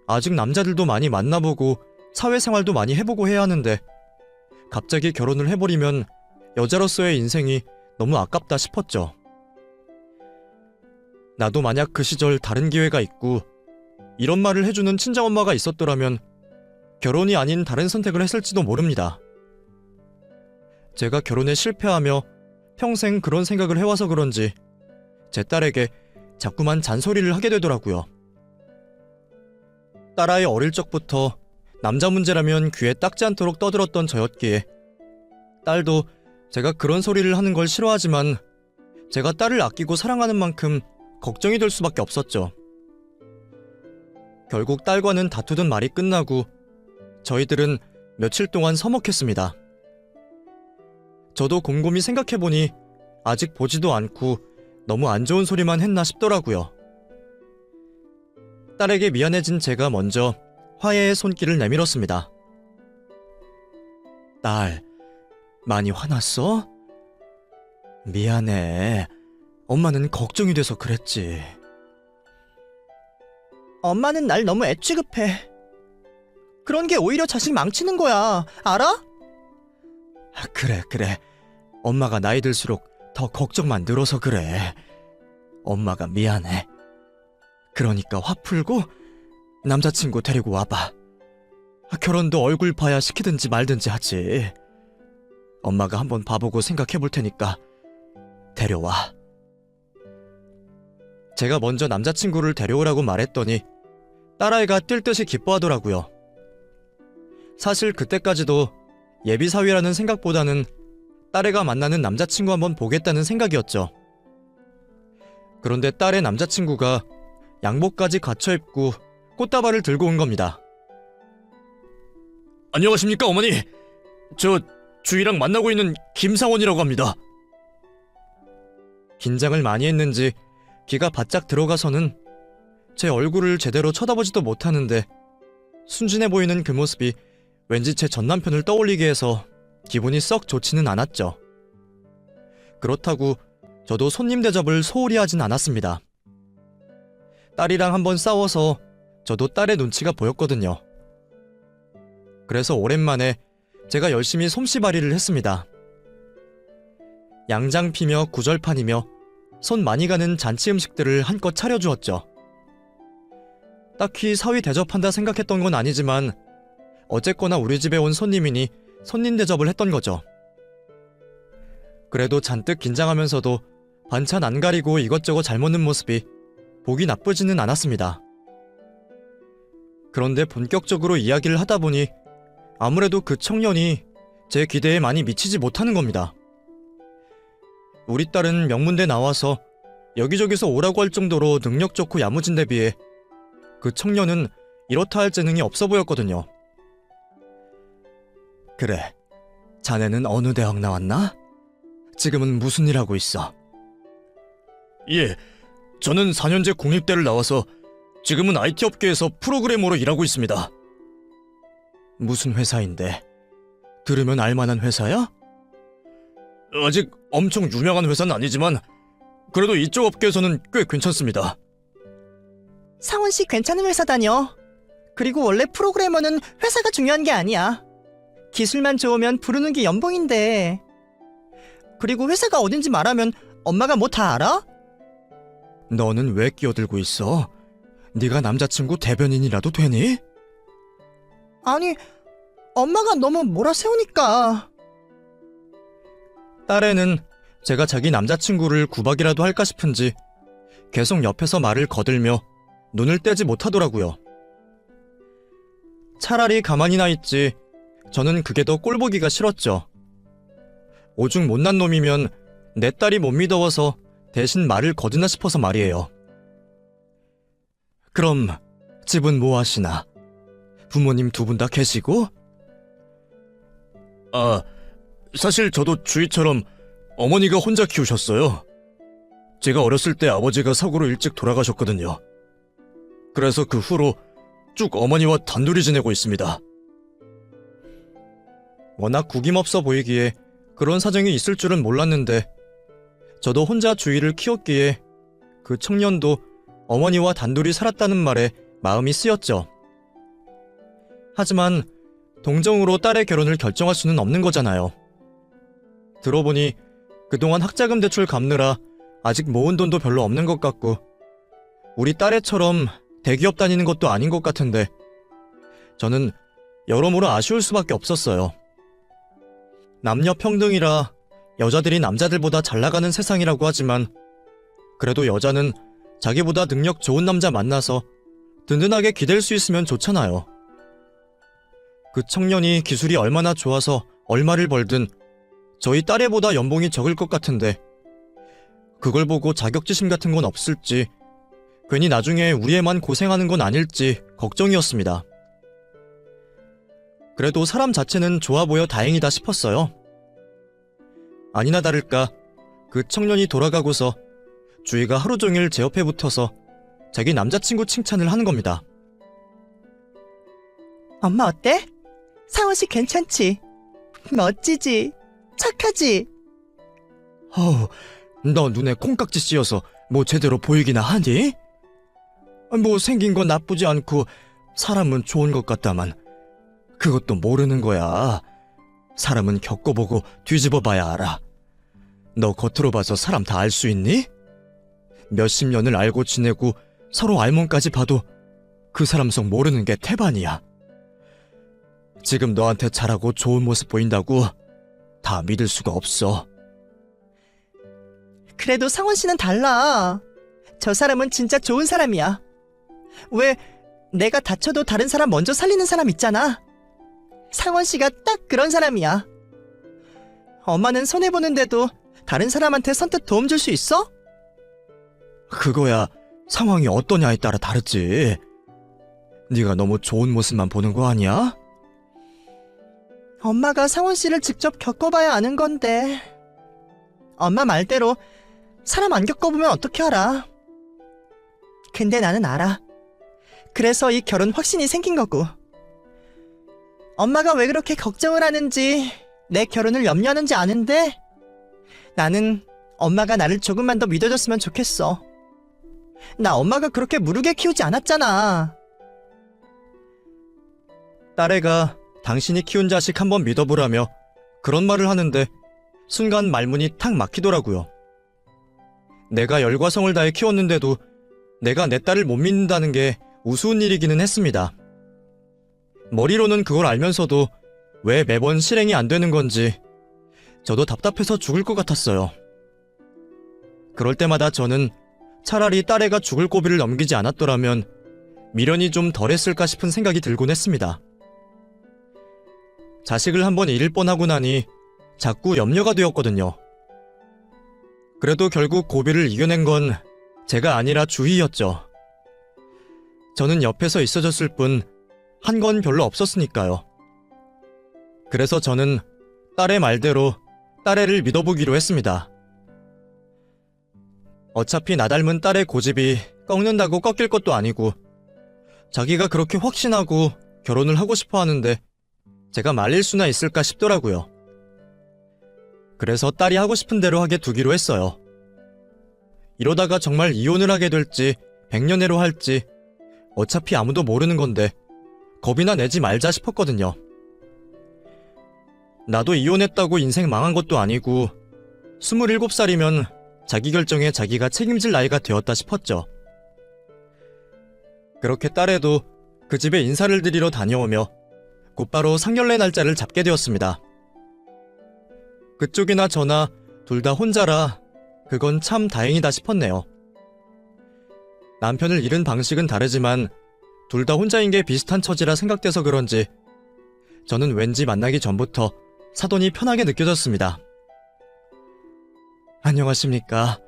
아직 남자들도 많이 만나보고 사회생활도 많이 해보고 해야 하는데 갑자기 결혼을 해버리면 여자로서의 인생이 너무 아깝다 싶었죠. 나도 만약 그 시절 다른 기회가 있고 이런 말을 해주는 친정엄마가 있었더라면 결혼이 아닌 다른 선택을 했을지도 모릅니다. 제가 결혼에 실패하며 평생 그런 생각을 해와서 그런지 제 딸에게 자꾸만 잔소리를 하게 되더라고요. 딸아이 어릴 적부터 남자 문제라면 귀에 딱지 않도록 떠들었던 저였기에 딸도 제가 그런 소리를 하는 걸 싫어하지만 제가 딸을 아끼고 사랑하는 만큼 걱정이 될 수밖에 없었죠. 결국 딸과는 다투던 말이 끝나고 저희들은 며칠 동안 서먹했습니다. 저도 곰곰이 생각해보니 아직 보지도 않고 너무 안 좋은 소리만 했나 싶더라고요. 딸에게 미안해진 제가 먼저 화해의 손길을 내밀었습니다. 딸, 많이 화났어? 미안해. 엄마는 걱정이 돼서 그랬지. 엄마는 날 너무 애취급해. 그런 게 오히려 자식 망치는 거야. 알아? 그래. 엄마가 나이 들수록 더 걱정만 늘어서 그래. 엄마가 미안해. 그러니까 화 풀고 남자친구 데리고 와봐. 결혼도 얼굴 봐야 시키든지 말든지 하지. 엄마가 한번 봐보고 생각해 볼 테니까 데려와. 제가 먼저 남자친구를 데려오라고 말했더니 딸아이가 뛸 듯이 기뻐하더라고요. 사실 그때까지도 예비사위라는 생각보다는 딸애가 만나는 남자친구 한번 보겠다는 생각이었죠. 그런데 딸의 남자친구가 양복까지 갖춰 입고 꽃다발을 들고 온 겁니다. 안녕하십니까, 어머니. 저 주희랑 만나고 있는 김상원이라고 합니다. 긴장을 많이 했는지 귀가 바짝 들어가서는 제 얼굴을 제대로 쳐다보지도 못하는데 순진해 보이는 그 모습이 왠지 제 전남편을 떠올리게 해서 기분이 썩 좋지는 않았죠. 그렇다고 저도 손님 대접을 소홀히 하진 않았습니다. 딸이랑 한번 싸워서 저도 딸의 눈치가 보였거든요. 그래서 오랜만에 제가 열심히 솜씨발이를 했습니다. 양장 피며 구절판이며 손 많이 가는 잔치 음식들을 한껏 차려주었죠. 딱히 사위 대접한다 생각했던 건 아니지만 어쨌거나 우리 집에 온 손님이니 손님 대접을 했던 거죠. 그래도 잔뜩 긴장하면서도 반찬 안 가리고 이것저것 잘 먹는 모습이 보기 나쁘지는 않았습니다. 그런데 본격적으로 이야기를 하다 보니 아무래도 그 청년이 제 기대에 많이 미치지 못하는 겁니다. 우리 딸은 명문대 나와서 여기저기서 오라고 할 정도로 능력 좋고 야무진 데 비해 그 청년은 이렇다 할 재능이 없어 보였거든요. 그래, 자네는 어느 대학 나왔나? 지금은 무슨 일 하고 있어? 예, 저는 4년제 공립대를 나와서 지금은 IT 업계에서 프로그래머로 일하고 있습니다. 무슨 회사인데? 들으면 알만한 회사야? 아직 엄청 유명한 회사는 아니지만 그래도 이쪽 업계에서는 꽤 괜찮습니다. 상원 씨 괜찮은 회사 다녀. 그리고 원래 프로그래머는 회사가 중요한 게 아니야. 기술만 좋으면 부르는 게 연봉인데. 그리고 회사가 어딘지 말하면 엄마가 뭐 다 알아? 너는 왜 끼어들고 있어? 네가 남자친구 대변인이라도 되니? 아니, 엄마가 너무 몰아세우니까. 딸애는 제가 자기 남자친구를 구박이라도 할까 싶은지 계속 옆에서 말을 거들며 눈을 떼지 못하더라고요. 차라리 가만히 나 있지 저는 그게 더 꼴보기가 싫었죠. 오죽 못난 놈이면 내 딸이 못 믿어워서 대신 말을 거두나 싶어서 말이에요. 그럼 집은 뭐 하시나? 부모님 두 분 다 계시고? 아, 사실 저도 주희처럼 어머니가 혼자 키우셨어요. 제가 어렸을 때 아버지가 사고로 일찍 돌아가셨거든요. 그래서 그 후로 쭉 어머니와 단둘이 지내고 있습니다. 워낙 구김없어 보이기에 그런 사정이 있을 줄은 몰랐는데 저도 혼자 주위를 키웠기에 그 청년도 어머니와 단둘이 살았다는 말에 마음이 쓰였죠. 하지만 동정으로 딸의 결혼을 결정할 수는 없는 거잖아요. 들어보니 그동안 학자금 대출 갚느라 아직 모은 돈도 별로 없는 것 같고 우리 딸애처럼 대기업 다니는 것도 아닌 것 같은데 저는 여러모로 아쉬울 수밖에 없었어요. 남녀 평등이라 여자들이 남자들보다 잘 나가는 세상이라고 하지만 그래도 여자는 자기보다 능력 좋은 남자 만나서 든든하게 기댈 수 있으면 좋잖아요. 그 청년이 기술이 얼마나 좋아서 얼마를 벌든 저희 딸애보다 연봉이 적을 것 같은데 그걸 보고 자격지심 같은 건 없을지 괜히 나중에 우리 애만 고생하는 건 아닐지 걱정이었습니다. 그래도 사람 자체는 좋아 보여 다행이다 싶었어요. 아니나 다를까 그 청년이 돌아가고서 주희가 하루 종일 제 옆에 붙어서 자기 남자친구 칭찬을 하는 겁니다. 엄마 어때? 상원 씨 괜찮지? 멋지지? 착하지? 어우, 너 눈에 콩깍지 씌어서 뭐 제대로 보이기나 하니? 뭐 생긴 건 나쁘지 않고 사람은 좋은 것 같다만 그것도 모르는 거야. 사람은 겪어보고 뒤집어봐야 알아. 너 겉으로 봐서 사람 다 알 수 있니? 몇십 년을 알고 지내고 서로 알몸까지 봐도 그 사람 속 모르는 게 태반이야. 지금 너한테 잘하고 좋은 모습 보인다고 다 믿을 수가 없어. 그래도 상원 씨는 달라. 저 사람은 진짜 좋은 사람이야. 왜 내가 다쳐도 다른 사람 먼저 살리는 사람 있잖아. 상원 씨가 딱 그런 사람이야. 엄마는 손해보는데도 다른 사람한테 선뜻 도움 줄 수 있어? 그거야 상황이 어떠냐에 따라 다르지. 네가 너무 좋은 모습만 보는 거 아니야? 엄마가 상원 씨를 직접 겪어봐야 아는 건데. 엄마 말대로 사람 안 겪어보면 어떻게 알아. 근데 나는 알아. 그래서 이 결혼 확신이 생긴 거고. 엄마가 왜 그렇게 걱정을 하는지, 내 결혼을 염려하는지 아는데 나는 엄마가 나를 조금만 더 믿어줬으면 좋겠어. 나 엄마가 그렇게 무르게 키우지 않았잖아. 딸애가 당신이 키운 자식 한번 믿어보라며 그런 말을 하는데 순간 말문이 탁 막히더라고요. 내가 열과 성을 다해 키웠는데도 내가 내 딸을 못 믿는다는 게 우스운 일이기는 했습니다. 머리로는 그걸 알면서도 왜 매번 실행이 안 되는 건지 저도 답답해서 죽을 것 같았어요. 그럴 때마다 저는 차라리 딸애가 죽을 고비를 넘기지 않았더라면 미련이 좀 덜했을까 싶은 생각이 들곤 했습니다. 자식을 한번 잃을 뻔하고 나니 자꾸 염려가 되었거든요. 그래도 결국 고비를 이겨낸 건 제가 아니라 주희였죠. 저는 옆에서 있어줬을 뿐 한 건 별로 없었으니까요. 그래서 저는 딸의 말대로 딸애를 믿어보기로 했습니다. 어차피 나 닮은 딸의 고집이 꺾는다고 꺾일 것도 아니고 자기가 그렇게 확신하고 결혼을 하고 싶어 하는데 제가 말릴 수나 있을까 싶더라고요. 그래서 딸이 하고 싶은 대로 하게 두기로 했어요. 이러다가 정말 이혼을 하게 될지 백년해로 할지 어차피 아무도 모르는 건데 겁이나 내지 말자 싶었거든요. 나도 이혼했다고 인생 망한 것도 아니고 27살이면 자기 결정에 자기가 책임질 나이가 되었다 싶었죠. 그렇게 딸애도 그 집에 인사를 드리러 다녀오며 곧바로 상견례 날짜를 잡게 되었습니다. 그쪽이나 저나 둘 다 혼자라 그건 참 다행이다 싶었네요. 남편을 잃은 방식은 다르지만 둘 다 혼자인 게 비슷한 처지라 생각돼서 그런지 저는 왠지 만나기 전부터 사돈이 편하게 느껴졌습니다. 안녕하십니까.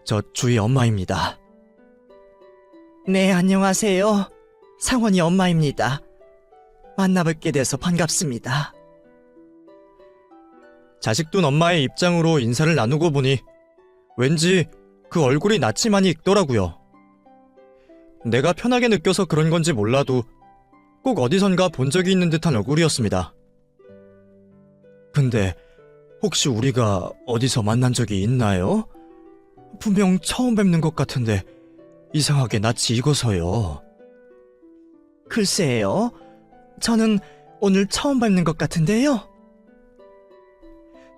저 주희 엄마입니다. 네, 안녕하세요. 상원이 엄마입니다. 만나뵙게 돼서 반갑습니다. 자식둔 엄마의 입장으로 인사를 나누고 보니 왠지 그 얼굴이 낯이 많이 익더라고요. 내가 편하게 느껴서 그런 건지 몰라도 꼭 어디선가 본 적이 있는 듯한 얼굴이었습니다. 근데 혹시 우리가 어디서 만난 적이 있나요? 분명 처음 뵙는 것 같은데 이상하게 낯이 익어서요. 글쎄요. 저는 오늘 처음 뵙는 것 같은데요.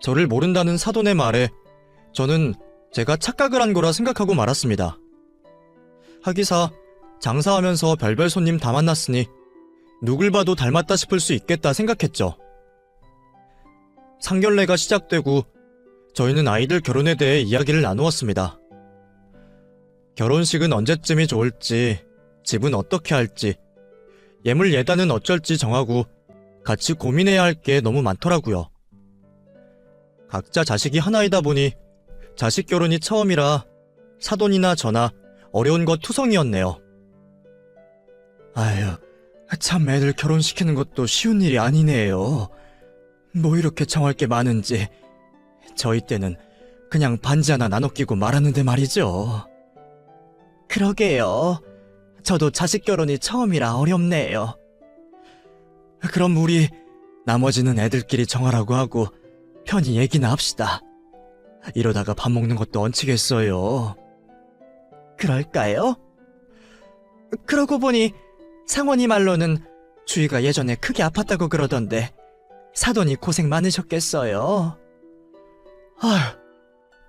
저를 모른다는 사돈의 말에 저는 제가 착각을 한 거라 생각하고 말았습니다. 하기사 장사하면서 별별 손님 다 만났으니 누굴 봐도 닮았다 싶을 수 있겠다 생각했죠. 상견례가 시작되고 저희는 아이들 결혼에 대해 이야기를 나누었습니다. 결혼식은 언제쯤이 좋을지, 집은 어떻게 할지, 예물 예단은 어쩔지 정하고 같이 고민해야 할 게 너무 많더라고요. 각자 자식이 하나이다 보니 자식 결혼이 처음이라 사돈이나 저나 어려운 것 투성이었네요. 아휴, 참 애들 결혼시키는 것도 쉬운 일이 아니네요. 뭐 이렇게 정할 게 많은지. 저희 때는 그냥 반지 하나 나눠 끼고 말았는데 말이죠. 그러게요. 저도 자식 결혼이 처음이라 어렵네요. 그럼 우리 나머지는 애들끼리 정하라고 하고 편히 얘기나 합시다. 이러다가 밥 먹는 것도 얹히겠어요. 그럴까요? 그러고 보니 상원이 말로는 주희가 예전에 크게 아팠다고 그러던데 사돈이 고생 많으셨겠어요. 아휴,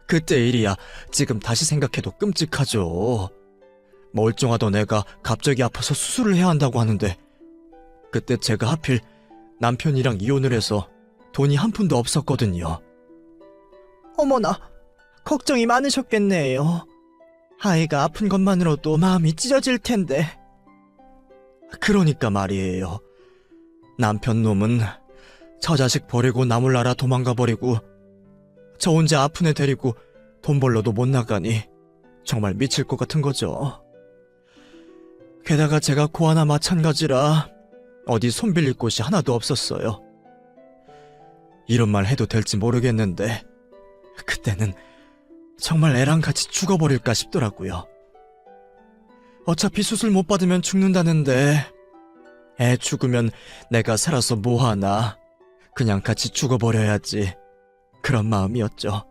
그때 일이야 지금 다시 생각해도 끔찍하죠. 멀쩡하던 애가 갑자기 아파서 수술을 해야 한다고 하는데 그때 제가 하필 남편이랑 이혼을 해서 돈이 한 푼도 없었거든요. 어머나, 걱정이 많으셨겠네요. 아이가 아픈 것만으로도 마음이 찢어질 텐데. 그러니까 말이에요. 남편 놈은 저 자식 버리고 나몰 나라 도망가 버리고 저 혼자 아픈 애 데리고 돈 벌러도 못 나가니 정말 미칠 것 같은 거죠. 게다가 제가 고아나 마찬가지라 어디 손 빌릴 곳이 하나도 없었어요. 이런 말 해도 될지 모르겠는데 그때는 정말 애랑 같이 죽어버릴까 싶더라고요. 어차피 수술 못 받으면 죽는다는데 애 죽으면 내가 살아서 뭐하나, 그냥 같이 죽어버려야지, 그런 마음이었죠.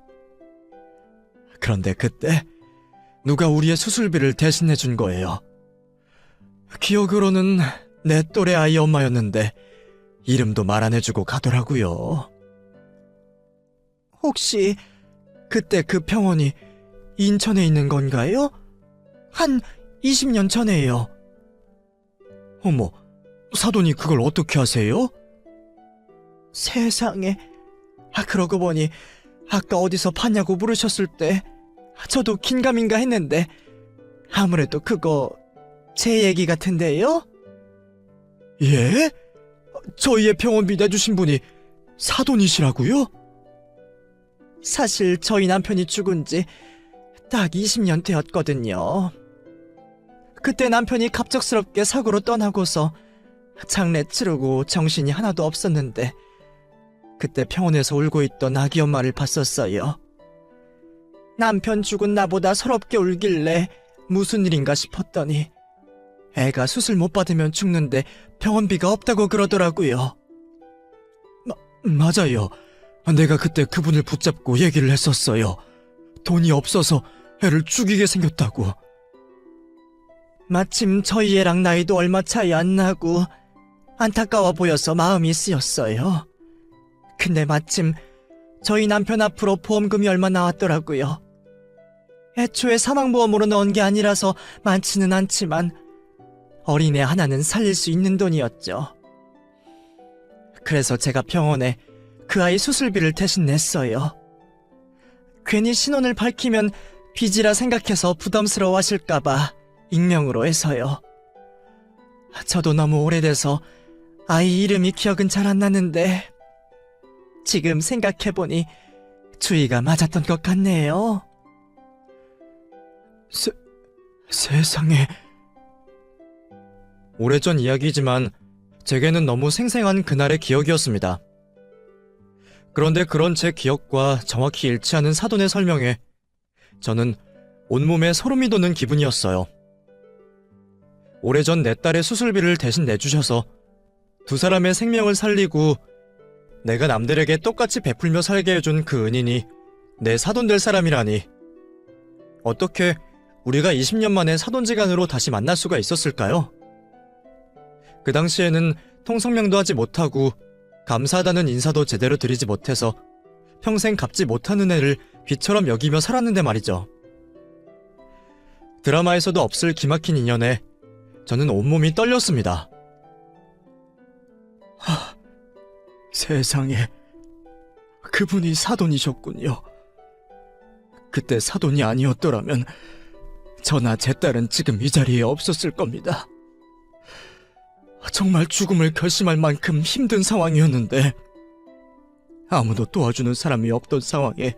그런데 그때 누가 우리의 수술비를 대신해 준 거예요. 기억으로는 내 또래 아이 엄마였는데 이름도 말 안 해주고 가더라고요. 혹시 그때 그 병원이 인천에 있는 건가요? 한 20년 전에요. 어머, 사돈이 그걸 어떻게 아세요? 세상에. 그러고 보니 아까 어디서 봤냐고 물으셨을 때 저도 긴가민가 했는데 아무래도 그거 제 얘기 같은데요? 예? 저희의 병원비 내주신 분이 사돈이시라고요? 사실 저희 남편이 죽은 지 딱 20년 되었거든요. 그때 남편이 갑작스럽게 사고로 떠나고서 장례 치르고 정신이 하나도 없었는데 그때 병원에서 울고 있던 아기 엄마를 봤었어요. 남편 죽은 나보다 서럽게 울길래 무슨 일인가 싶었더니 애가 수술 못 받으면 죽는데 병원비가 없다고 그러더라고요. 맞아요. 내가 그때 그분을 붙잡고 얘기를 했었어요. 돈이 없어서 애를 죽이게 생겼다고. 마침 저희 애랑 나이도 얼마 차이 안 나고 안타까워 보여서 마음이 쓰였어요. 근데 마침 저희 남편 앞으로 보험금이 얼마 나왔더라고요. 애초에 사망보험으로 넣은 게 아니라서 많지는 않지만 어린애 하나는 살릴 수 있는 돈이었죠. 그래서 제가 병원에 그 아이 수술비를 대신 냈어요. 괜히 신원을 밝히면 빚이라 생각해서 부담스러워 하실까봐 익명으로 해서요. 저도 너무 오래돼서 아이 이름이 기억은 잘 안 나는데 지금 생각해보니 주의가 맞았던 것 같네요. 세상에. 오래전 이야기지만 제게는 너무 생생한 그날의 기억이었습니다. 그런데 그런 제 기억과 정확히 일치하는 사돈의 설명에 저는 온몸에 소름이 돋는 기분이었어요. 오래전 내 딸의 수술비를 대신 내주셔서 두 사람의 생명을 살리고 내가 남들에게 똑같이 베풀며 살게 해준 그 은인이 내 사돈 될 사람이라니. 어떻게 우리가 20년 만에 사돈지간으로 다시 만날 수가 있었을까요? 그 당시에는 통성명도 하지 못하고 감사하다는 인사도 제대로 드리지 못해서 평생 갚지 못하는 애를 비처럼 여기며 살았는데 말이죠. 드라마에서도 없을 기막힌 인연에 저는 온몸이 떨렸습니다. 세상에, 그분이 사돈이셨군요. 그때 사돈이 아니었더라면 저나 제 딸은 지금 이 자리에 없었을 겁니다. 정말 죽음을 결심할 만큼 힘든 상황이었는데 아무도 도와주는 사람이 없던 상황에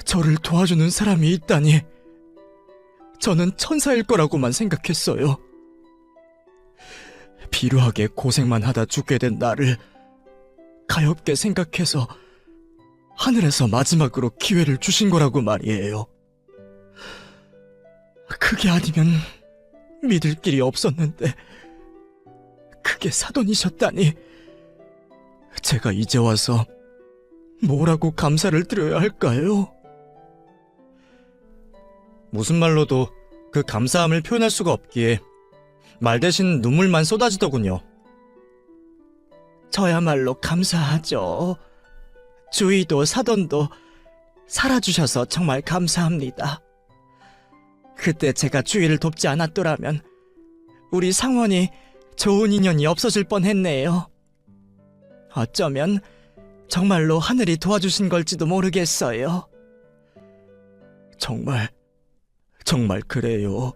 저를 도와주는 사람이 있다니, 저는 천사일 거라고만 생각했어요. 비루하게 고생만 하다 죽게 된 나를 가엾게 생각해서 하늘에서 마지막으로 기회를 주신 거라고 말이에요. 그게 아니면 믿을 길이 없었는데 그게 사돈이셨다니, 제가 이제 와서 뭐라고 감사를 드려야 할까요? 무슨 말로도 그 감사함을 표현할 수가 없기에 말 대신 눈물만 쏟아지더군요. 저야말로 감사하죠. 주희도 사돈도 살아주셔서 정말 감사합니다. 그때 제가 주희를 돕지 않았더라면 우리 상원이 좋은 인연이 없어질 뻔했네요. 어쩌면 정말로 하늘이 도와주신 걸지도 모르겠어요. 정말 그래요.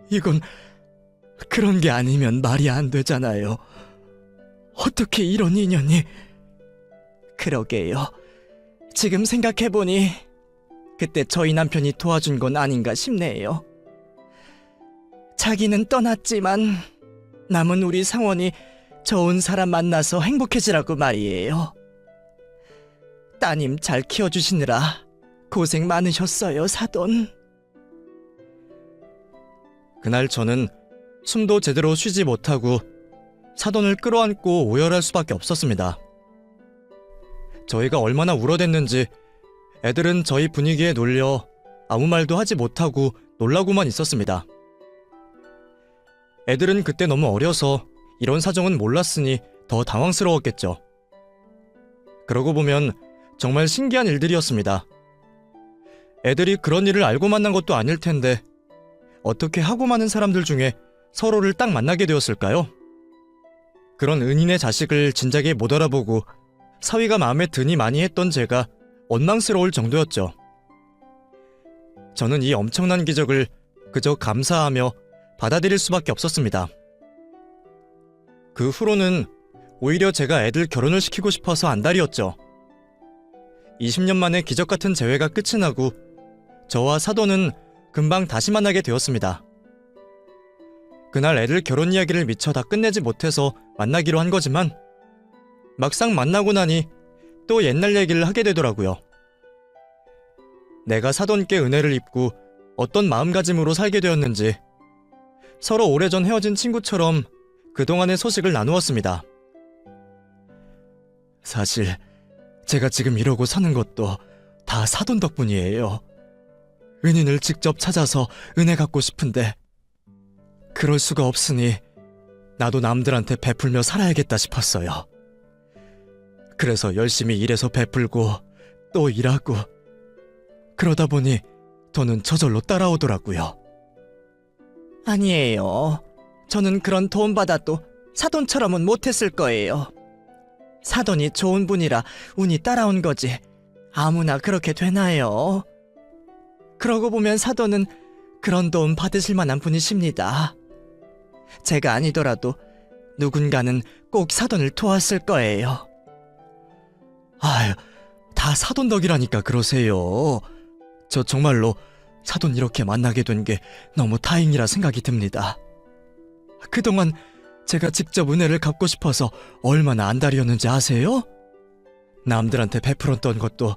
이건 그런 게 아니면 말이 안 되잖아요. 어떻게 이런 인연이... 그러게요. 지금 생각해보니 그때 저희 남편이 도와준 건 아닌가 싶네요. 자기는 떠났지만 남은 우리 상원이 좋은 사람 만나서 행복해지라고 말이에요. 따님 잘 키워주시느라 고생 많으셨어요, 사돈. 그날 저는 숨도 제대로 쉬지 못하고 사돈을 끌어안고 오열할 수밖에 없었습니다. 저희가 얼마나 울어댔는지 애들은 저희 분위기에 놀려 아무 말도 하지 못하고 놀라고만 있었습니다. 애들은 그때 너무 어려서 이런 사정은 몰랐으니 더 당황스러웠겠죠. 그러고 보면 정말 신기한 일들이었습니다. 애들이 그런 일을 알고 만난 것도 아닐 텐데 어떻게 하고 많은 사람들 중에 서로를 딱 만나게 되었을까요? 그런 은인의 자식을 진작에 못 알아보고 사위가 마음에 드니 많이 했던 제가 원망스러울 정도였죠. 저는 이 엄청난 기적을 그저 감사하며 받아들일 수밖에 없었습니다. 그 후로는 오히려 제가 애들 결혼을 시키고 싶어서 안달이었죠. 20년 만에 기적 같은 재회가 끝이 나고 저와 사돈은 금방 다시 만나게 되었습니다. 그날 애들 결혼 이야기를 미처 다 끝내지 못해서 만나기로 한 거지만 막상 만나고 나니 또 옛날 얘기를 하게 되더라고요. 내가 사돈께 은혜를 입고 어떤 마음가짐으로 살게 되었는지 서로 오래전 헤어진 친구처럼 그동안의 소식을 나누었습니다. 사실 제가 지금 이러고 사는 것도 다 사돈 덕분이에요. 은인을 직접 찾아서 은혜 갚고 싶은데 그럴 수가 없으니 나도 남들한테 베풀며 살아야겠다 싶었어요. 그래서 열심히 일해서 베풀고 또 일하고 그러다 보니 돈은 저절로 따라오더라고요. 아니에요. 저는 그런 도움받아도 사돈처럼은 못했을 거예요. 사돈이 좋은 분이라 운이 따라온 거지. 아무나 그렇게 되나요? 그러고 보면 사돈은 그런 도움 받으실 만한 분이십니다. 제가 아니더라도 누군가는 꼭 사돈을 도왔을 거예요. 아유, 다 사돈 덕이라니까 그러세요. 저 정말로 사돈 이렇게 만나게 된 게 너무 다행이라 생각이 듭니다. 그동안 제가 직접 은혜를 갚고 싶어서 얼마나 안달이었는지 아세요? 남들한테 베풀었던 것도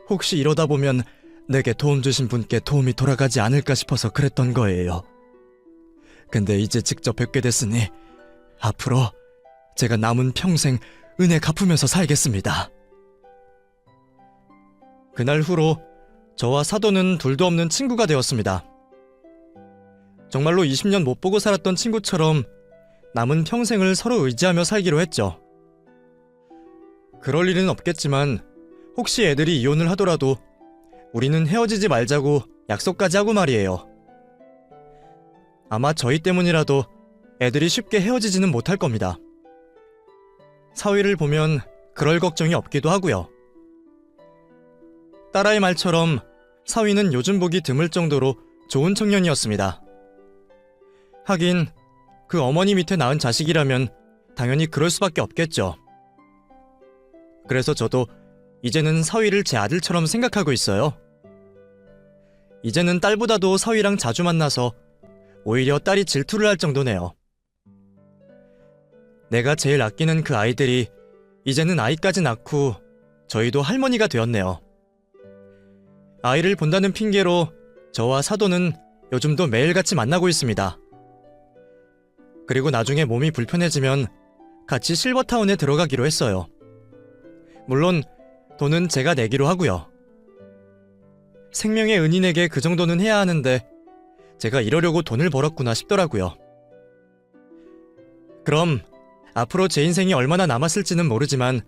혹시 이러다 보면 내게 도움 주신 분께 도움이 돌아가지 않을까 싶어서 그랬던 거예요. 근데 이제 직접 뵙게 됐으니 앞으로 제가 남은 평생 은혜 갚으면서 살겠습니다. 그날 후로 저와 사도는 둘도 없는 친구가 되었습니다. 정말로 20년 못 보고 살았던 친구처럼 남은 평생을 서로 의지하며 살기로 했죠. 그럴 일은 없겠지만 혹시 애들이 이혼을 하더라도 우리는 헤어지지 말자고 약속까지 하고 말이에요. 아마 저희 때문이라도 애들이 쉽게 헤어지지는 못할 겁니다. 사위를 보면 그럴 걱정이 없기도 하고요. 딸아이 말처럼 사위는 요즘 보기 드물 정도로 좋은 청년이었습니다. 하긴 그 어머니 밑에 낳은 자식이라면 당연히 그럴 수밖에 없겠죠. 그래서 저도 이제는 사위를 제 아들처럼 생각하고 있어요. 이제는 딸보다도 사위랑 자주 만나서 오히려 딸이 질투를 할 정도네요. 내가 제일 아끼는 그 아이들이 이제는 아이까지 낳고 저희도 할머니가 되었네요. 아이를 본다는 핑계로 저와 사도는 요즘도 매일같이 만나고 있습니다. 그리고 나중에 몸이 불편해지면 같이 실버타운에 들어가기로 했어요. 물론 돈은 제가 내기로 하고요. 생명의 은인에게 그 정도는 해야 하는데 제가 이러려고 돈을 벌었구나 싶더라고요. 그럼 앞으로 제 인생이 얼마나 남았을지는 모르지만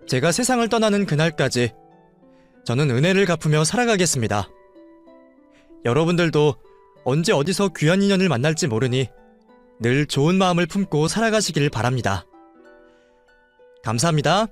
제가 세상을 떠나는 그날까지 저는 은혜를 갚으며 살아가겠습니다. 여러분들도 언제 어디서 귀한 인연을 만날지 모르니 늘 좋은 마음을 품고 살아가시길 바랍니다. 감사합니다.